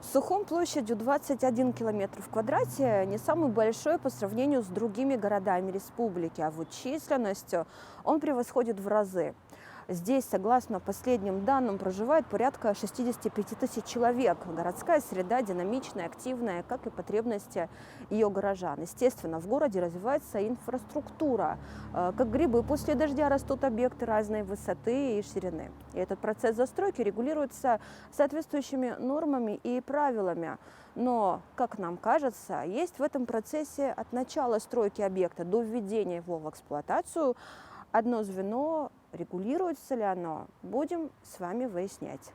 Сухум площадью 21 километр в квадрате не самый большой по сравнению с другими городами республики, а вот численностью он превосходит в разы. Здесь, согласно последним данным, проживает порядка 65 тысяч человек. Городская среда динамичная, активная, как и потребности ее горожан. Естественно, в городе развивается инфраструктура. Как грибы после дождя растут объекты разной высоты и ширины. И этот процесс застройки регулируется соответствующими нормами и правилами. Но, как нам кажется, есть в этом процессе от начала стройки объекта до введения его в эксплуатацию одно звено. Регулируется ли оно, будем с вами выяснять.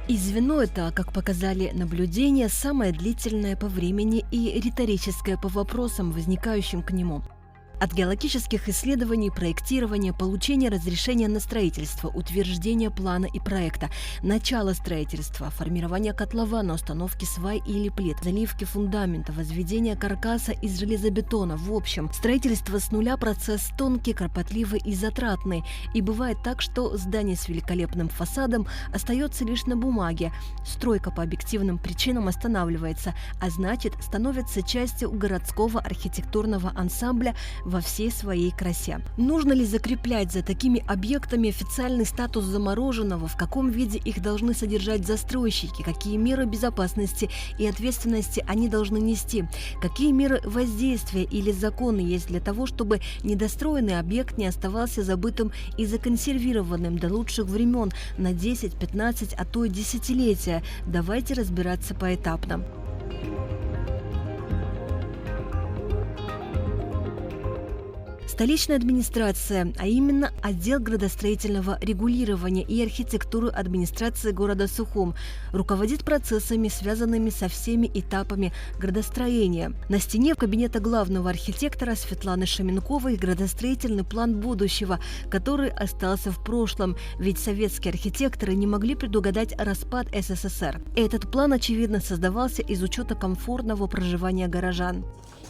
И звено это, как показали наблюдения, самое длительное по времени и риторическое по вопросам, возникающим к нему. От геологических исследований, проектирования, получения разрешения на строительство, утверждения плана и проекта, начала строительства, формирования котлована, установки свай или плит, заливки фундамента, возведения каркаса из железобетона. В общем, строительство с нуля – процесс тонкий, кропотливый и затратный. И бывает так, что здание с великолепным фасадом остается лишь на бумаге. Стройка по объективным причинам останавливается, а значит, становится частью городского архитектурного ансамбля во всей своей красе. Нужно ли закреплять за такими объектами официальный статус замороженного, в каком виде их должны содержать застройщики, какие меры безопасности и ответственности они должны нести, какие меры воздействия или законы есть для того, чтобы недостроенный объект не оставался забытым и законсервированным до лучших времен на 10, 15, а то и десятилетия. Давайте разбираться поэтапно. Столичная администрация, а именно отдел градостроительного регулирования и архитектуры администрации города Сухум, руководит процессами, связанными со всеми этапами градостроения. На стене кабинета главного архитектора Светланы Шаменковой градостроительный план будущего, который остался в прошлом, ведь советские архитекторы не могли предугадать распад СССР. Этот план, очевидно, создавался из учета комфортного проживания горожан.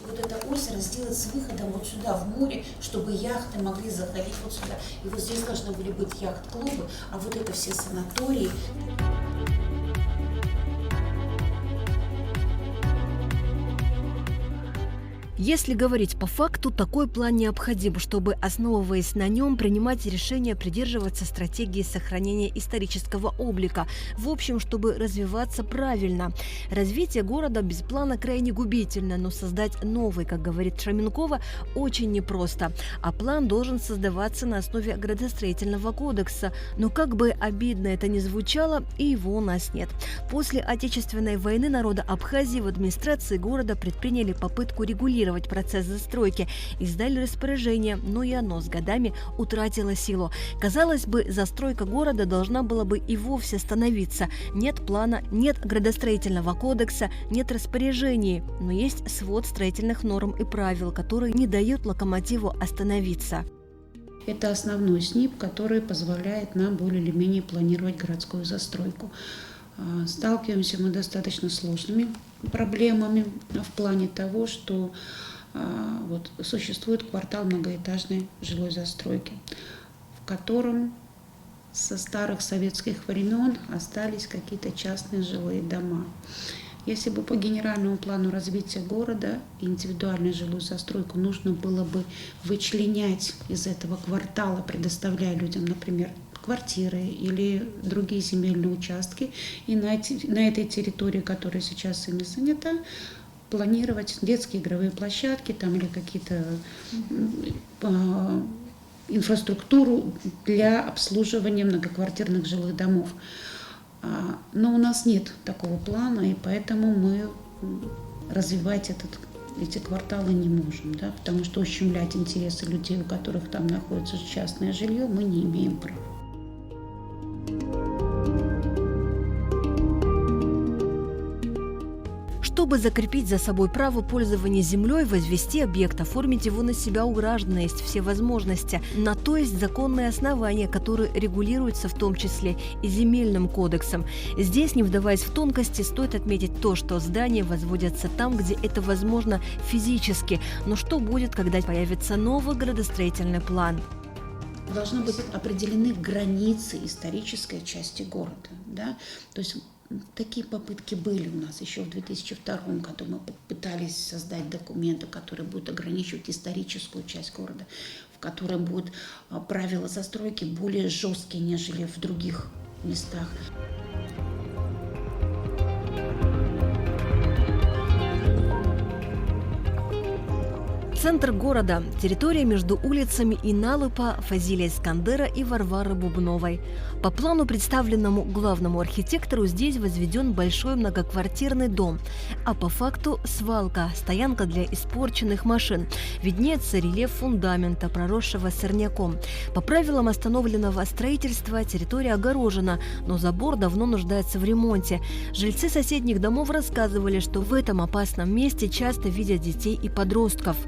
Вот это озеро сделать с выходом вот сюда, в море, чтобы яхты могли заходить вот сюда. И вот здесь должны были быть яхт-клубы, а вот это все санатории. Если говорить по факту, такой план необходим, чтобы, основываясь на нем, принимать решения придерживаться стратегии сохранения исторического облика, в общем, чтобы развиваться правильно. Развитие города без плана крайне губительно, но создать новый, как говорит Шаменкова, очень непросто. А план должен создаваться на основе градостроительного кодекса. Но как бы обидно это ни звучало, и его у нас нет. После Отечественной войны народа Абхазии в администрации города предприняли попытку регулировать процесс застройки, издали распоряжение, но и оно с годами утратило силу. Казалось бы, застройка города должна была бы и вовсе остановиться. Нет плана, нет градостроительного кодекса, нет распоряжений, но есть свод строительных норм и правил, которые не дают локомотиву остановиться. Это основной СНИП, который позволяет нам более или менее планировать городскую застройку. Сталкиваемся мы достаточно сложными проблемами в плане того, что вот, существует квартал многоэтажной жилой застройки, в котором со старых советских времен остались какие-то частные жилые дома. Если бы по генеральному плану развития города индивидуальную жилую застройку нужно было бы вычленять из этого квартала, предоставляя людям, например, квартиры или другие земельные участки, и на этой территории, которая сейчас ими занята, планировать детские игровые площадки там, или какие-то инфраструктуру для обслуживания многоквартирных жилых домов. Но у нас нет такого плана, и поэтому мы развивать эти кварталы не можем, да, потому что ущемлять интересы людей, у которых там находится частное жилье, мы не имеем права. Чтобы закрепить за собой право пользования землей, возвести объект, оформить его на себя у граждан, есть все возможности. На то есть законные основания, которые регулируются в том числе и земельным кодексом. Здесь, не вдаваясь в тонкости, стоит отметить то, что здания возводятся там, где это возможно физически. Но что будет, когда появится новый градостроительный план? Должны быть определены границы исторической части города. Да? То есть такие попытки были у нас еще в 2002 году. Мы пытались создать документы, которые будут ограничивать историческую часть города, в которой будут правила застройки более жесткие, нежели в других местах. Центр города – территория между улицами Иналыпа, Фазилия Искандера и Варвары Бубновой. По плану, представленному главному архитектору, здесь возведен большой многоквартирный дом, а по факту – свалка, стоянка для испорченных машин. Виднеется рельеф фундамента, проросшего сорняком. По правилам остановленного строительства территория огорожена, но забор давно нуждается в ремонте. Жильцы соседних домов рассказывали, что в этом опасном месте часто видят детей и подростков.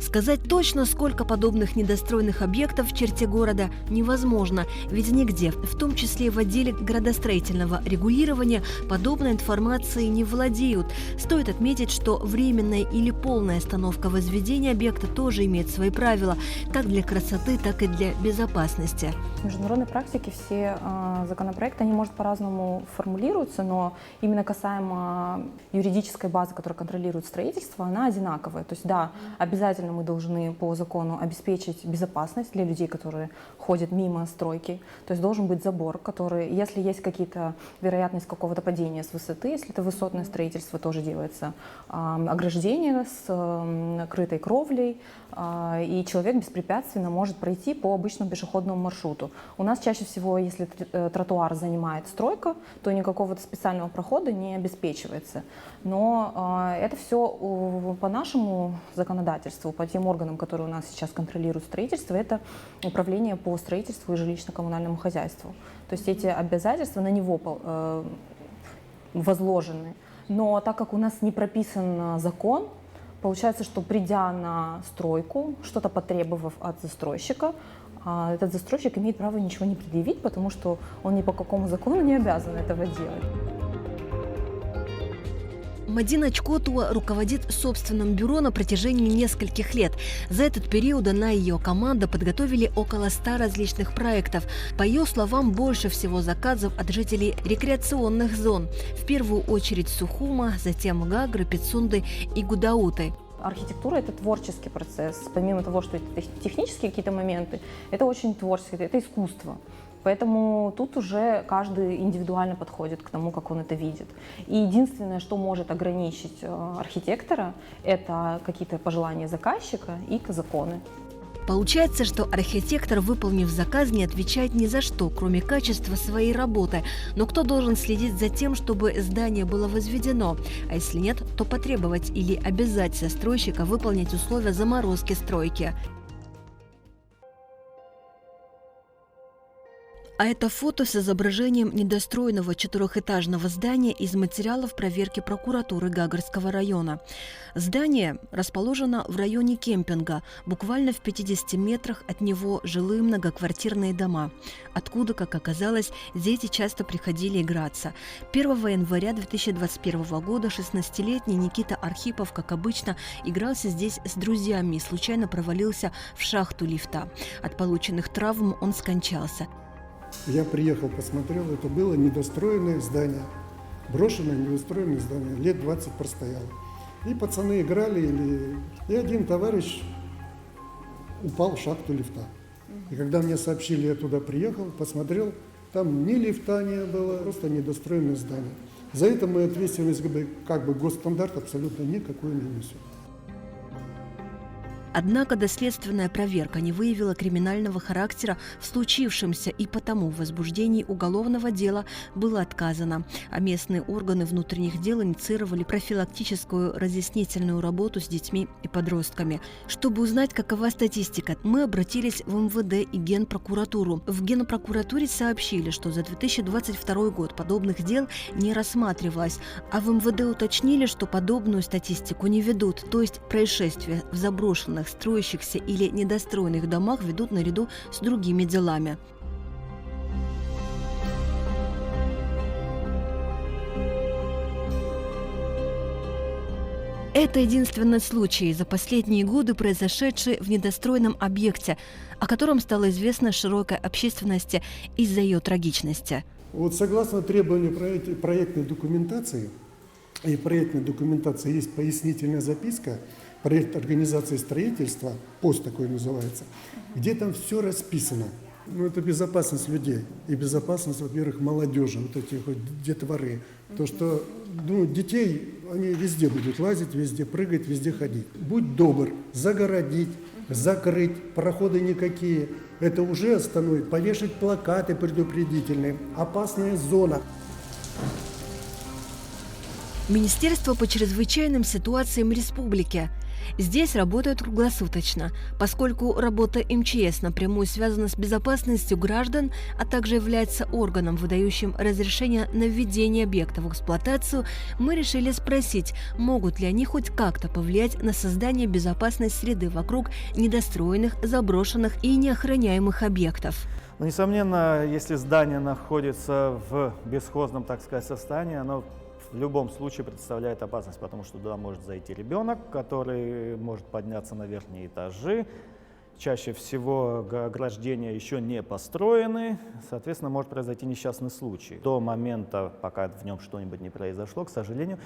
Сказать точно, сколько подобных недостроенных объектов в черте города, невозможно, ведь нигде, в том числе в отделе градостроительного регулирования, подобной информацией не владеют. Стоит отметить, что временная или полная остановка возведения объекта тоже имеет свои правила, как для красоты, так и для безопасности. В международной практике все законопроекты, они, может, по-разному формулируются, но именно касаемо юридической базы, которая контролирует строительство, она одинаковая. То есть, да, обязательно мы должны по закону обеспечить безопасность для людей, которые ходят мимо стройки. То есть должен быть забор, который, если есть какие-то вероятность какого-то падения с высоты, если это высотное строительство, тоже делается ограждение с крытой кровлей, и человек беспрепятственно может пройти по обычному пешеходному маршруту. У нас чаще всего, если тротуар занимает стройка, то никакого специального прохода не обеспечивается. Но это все по нашему законодательству, по тем органам, которые у нас сейчас контролируют строительство, это управление по строительству и жилищно-коммунальному хозяйству. То есть эти обязательства на него возложены. Но так как у нас не прописан закон, получается, что придя на стройку, что-то потребовав от застройщика, этот застройщик имеет право ничего не предъявить, потому что он ни по какому закону не обязан этого делать. Мадина Чкотуа руководит собственным бюро на протяжении нескольких лет. За этот период она и ее команда подготовили около 100 различных проектов. По ее словам, больше всего заказов от жителей рекреационных зон. В первую очередь Сухума, затем Гагры, Пицунды и Гудауты. Архитектура – это творческий процесс. Помимо того, что это технические какие-то моменты, это очень творческий, это искусство. Поэтому тут уже каждый индивидуально подходит к тому, как он это видит. И единственное, что может ограничить архитектора, это какие-то пожелания заказчика и законы. Получается, что архитектор, выполнив заказ, не отвечает ни за что, кроме качества своей работы. Но кто должен следить за тем, чтобы здание было возведено? А если нет, то потребовать или обязать застройщика выполнить условия заморозки стройки. А это фото с изображением недостроенного четырехэтажного здания из материалов проверки прокуратуры Гагрского района. Здание расположено в районе кемпинга, буквально в 50 метрах от него жилые многоквартирные дома, откуда, как оказалось, дети часто приходили играться. 1 января 2021 года 16-летний Никита Архипов, как обычно, игрался здесь с друзьями и случайно провалился в шахту лифта. От полученных травм он скончался. Я приехал, посмотрел, это было недостроенное здание, брошенное недостроенное здание, лет 20 простояло. И пацаны играли, и один товарищ упал в шахту лифта. И когда мне сообщили, я туда приехал, посмотрел, там ни лифта не было, просто недостроенное здание. За это мы ответственность, как бы госстандарт абсолютно никакой не несем. Однако доследственная проверка не выявила криминального характера в случившемся, и потому в возбуждении уголовного дела было отказано. А местные органы внутренних дел инициировали профилактическую разъяснительную работу с детьми и подростками. Чтобы узнать, какова статистика, мы обратились в МВД и Генпрокуратуру. В Генпрокуратуре сообщили, что за 2022 год подобных дел не рассматривалось, а в МВД уточнили, что подобную статистику не ведут, то есть происшествия в заброшенных, строящихся или недостроенных домах ведут наряду с другими делами. Это единственный случай за последние годы, произошедший в недостроенном объекте, о котором стало известно широкой общественности из-за ее трагичности. Вот согласно требованию проектной документации, и в проектной документации есть пояснительная записка, проект организации строительства, пост такой называется, где там все расписано. Ну, это безопасность людей и безопасность, во-первых, молодежи, вот этих вот детворы. То, что детей, они везде будут лазить, везде прыгать, везде ходить. Будь добр, загородить, закрыть, проходы никакие. Это уже остановит, повешать плакаты предупредительные, опасная зона. Министерство по чрезвычайным ситуациям республики. Здесь работают круглосуточно, поскольку работа МЧС напрямую связана с безопасностью граждан, а также является органом, выдающим разрешение на введение объекта в эксплуатацию. Мы решили спросить, могут ли они хоть как-то повлиять на создание безопасной среды вокруг недостроенных, заброшенных и неохраняемых объектов. Но, несомненно, если здание находится в бесхозном, так сказать, состоянии, оно в любом случае представляет опасность, потому что туда может зайти ребенок, который может подняться на верхние этажи. Чаще всего ограждения еще не построены, соответственно, может произойти несчастный случай. До момента, пока в нем что-нибудь не произошло, к сожалению,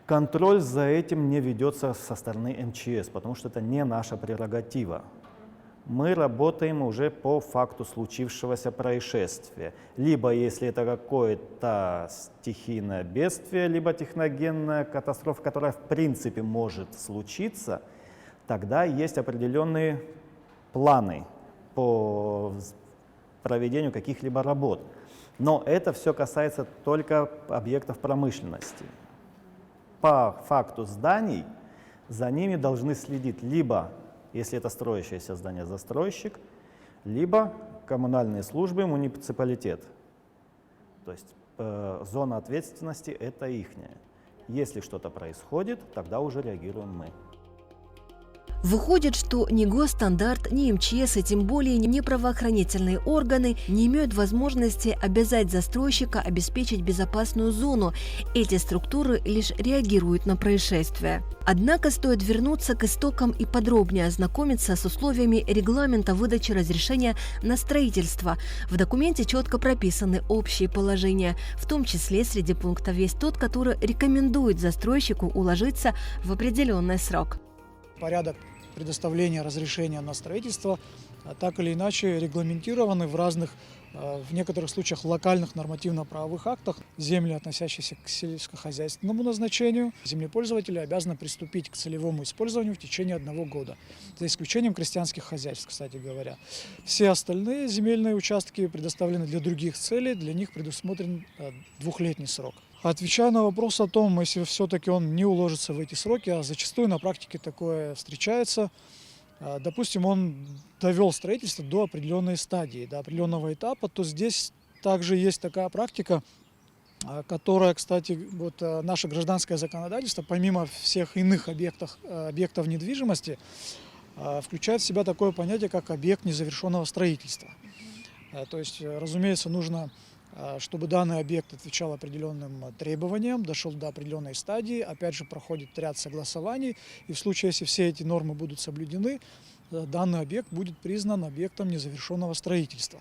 контроль за этим не ведется со стороны МЧС, потому что это не наша прерогатива. Мы работаем уже по факту случившегося происшествия. Либо если это какое-то стихийное бедствие, либо техногенная катастрофа, которая в принципе может случиться, тогда есть определенные планы по проведению каких-либо работ. Но это все касается только объектов промышленности. По факту зданий за ними должны следить либо, если это строящееся здание, застройщик, либо коммунальные службы, муниципалитет. То есть зона ответственности – это ихняя. Если что-то происходит, тогда уже реагируем мы. Выходит, что ни госстандарт, ни МЧС, и тем более не правоохранительные органы не имеют возможности обязать застройщика обеспечить безопасную зону. Эти структуры лишь реагируют на происшествия. Однако стоит вернуться к истокам и подробнее ознакомиться с условиями регламента выдачи разрешения на строительство. В документе четко прописаны общие положения, в том числе среди пунктов есть тот, который рекомендует застройщику уложиться в определенный срок. Порядок предоставления разрешения на строительство так или иначе регламентированы в некоторых случаях локальных нормативно-правовых актах. Земли, относящиеся к сельскохозяйственному назначению, землепользователи обязаны приступить к целевому использованию в течение 1 года, за исключением крестьянских хозяйств, кстати говоря. Все остальные земельные участки предоставлены для других целей, для них предусмотрен 2-летний срок. Отвечая на вопрос о том, если все-таки он не уложится в эти сроки, а зачастую на практике такое встречается, допустим, он довел строительство до определенной стадии, до определенного этапа, то здесь также есть такая практика, которая, кстати, вот наше гражданское законодательство, помимо всех иных объектов недвижимости, включает в себя такое понятие, как объект незавершенного строительства. То есть, разумеется, нужно, чтобы данный объект отвечал определенным требованиям, дошел до определенной стадии, опять же проходит ряд согласований, и в случае, если все эти нормы будут соблюдены, данный объект будет признан объектом незавершенного строительства.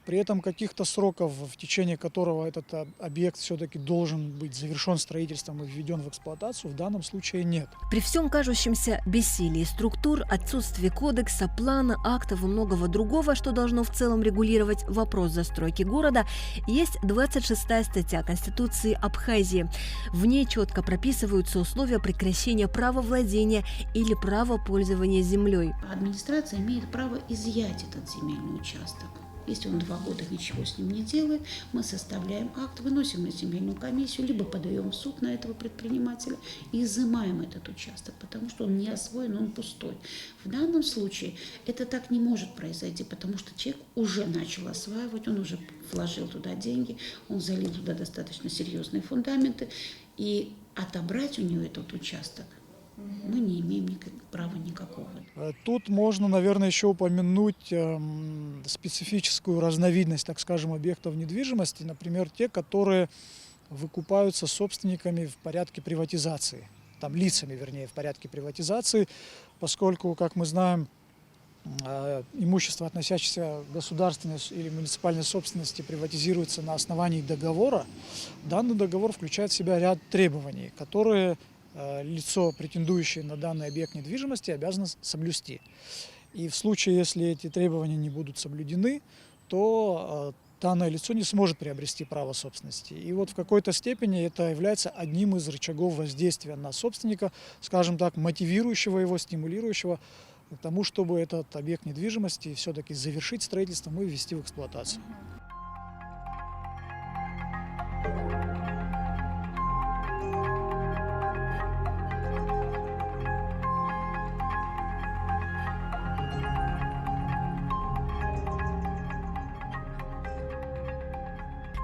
При этом каких-то сроков, в течение которого этот объект все-таки должен быть завершен строительством и введен в эксплуатацию, в данном случае нет. При всем кажущемся бессилии структур, отсутствии кодекса, плана, актов и многого другого, что должно в целом регулировать вопрос застройки города, есть 26-я статья Конституции Абхазии. В ней четко прописываются условия прекращения права владения или права пользования землей. Администрация имеет право изъять этот земельный участок. Если он 2 года ничего с ним не делает, мы составляем акт, выносим на земельную комиссию, либо подаем в суд на этого предпринимателя и изымаем этот участок, потому что он не освоен, он пустой. В данном случае это так не может произойти, потому что человек уже начал осваивать, он уже вложил туда деньги, он залил туда достаточно серьезные фундаменты, и отобрать у него этот участок мы не имеем права никакого. Тут можно, наверное, еще упомянуть специфическую разновидность, так скажем, объектов недвижимости, например, те, которые выкупаются собственниками в порядке приватизации, там лицами, вернее, в порядке приватизации, поскольку, как мы знаем, имущество, относящееся к государственной или муниципальной собственности, приватизируется на основании договора. Данный договор включает в себя ряд требований, которые лицо, претендующее на данный объект недвижимости, обязано соблюсти. И в случае, если эти требования не будут соблюдены, то данное лицо не сможет приобрести право собственности. И вот в какой-то степени это является одним из рычагов воздействия на собственника, скажем так, мотивирующего его, стимулирующего к тому, чтобы этот объект недвижимости все-таки завершить строительством и ввести в эксплуатацию.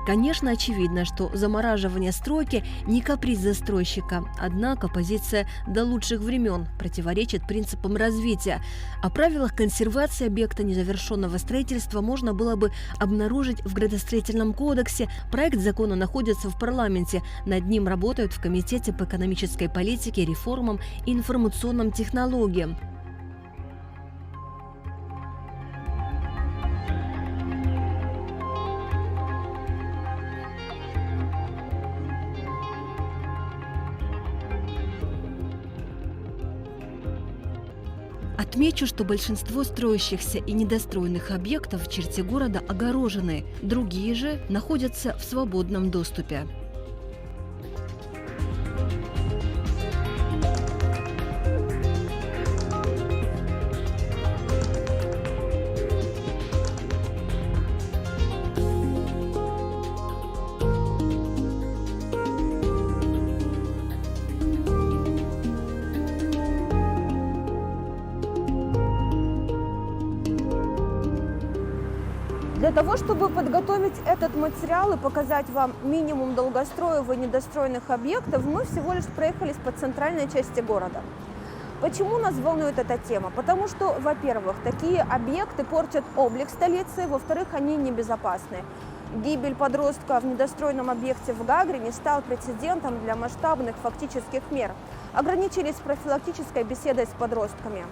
Конечно, очевидно, что замораживание стройки не каприз застройщика, однако позиция «до лучших времен» противоречит принципам развития. О правилах консервации объекта незавершенного строительства можно было бы обнаружить в градостроительном кодексе. Проект закона находится в парламенте, над ним работают в Комитете по экономической политике, реформам и информационным технологиям. Отмечу, что большинство строящихся и недостроенных объектов в черте города огорожены, другие же находятся в свободном доступе. Для того, чтобы подготовить этот материал и показать вам минимум долгостроев и недостроенных объектов, мы всего лишь проехались по центральной части города. Почему нас волнует эта тема? Потому что, во-первых, такие объекты портят облик столицы, во-вторых, они небезопасны. Гибель подростка в недостроенном объекте в Гагрине стал прецедентом для масштабных фактических мер. Ограничились профилактической беседой с подростками.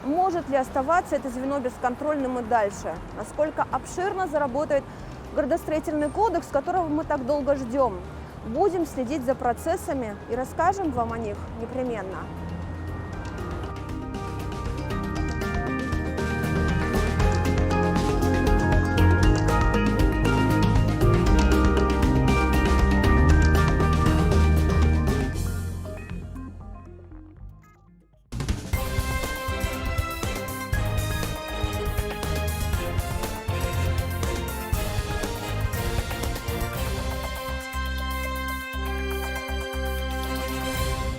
Может ли оставаться это звено бесконтрольным и дальше? Насколько обширно заработает градостроительный кодекс, которого мы так долго ждем? Будем следить за процессами и расскажем вам о них непременно.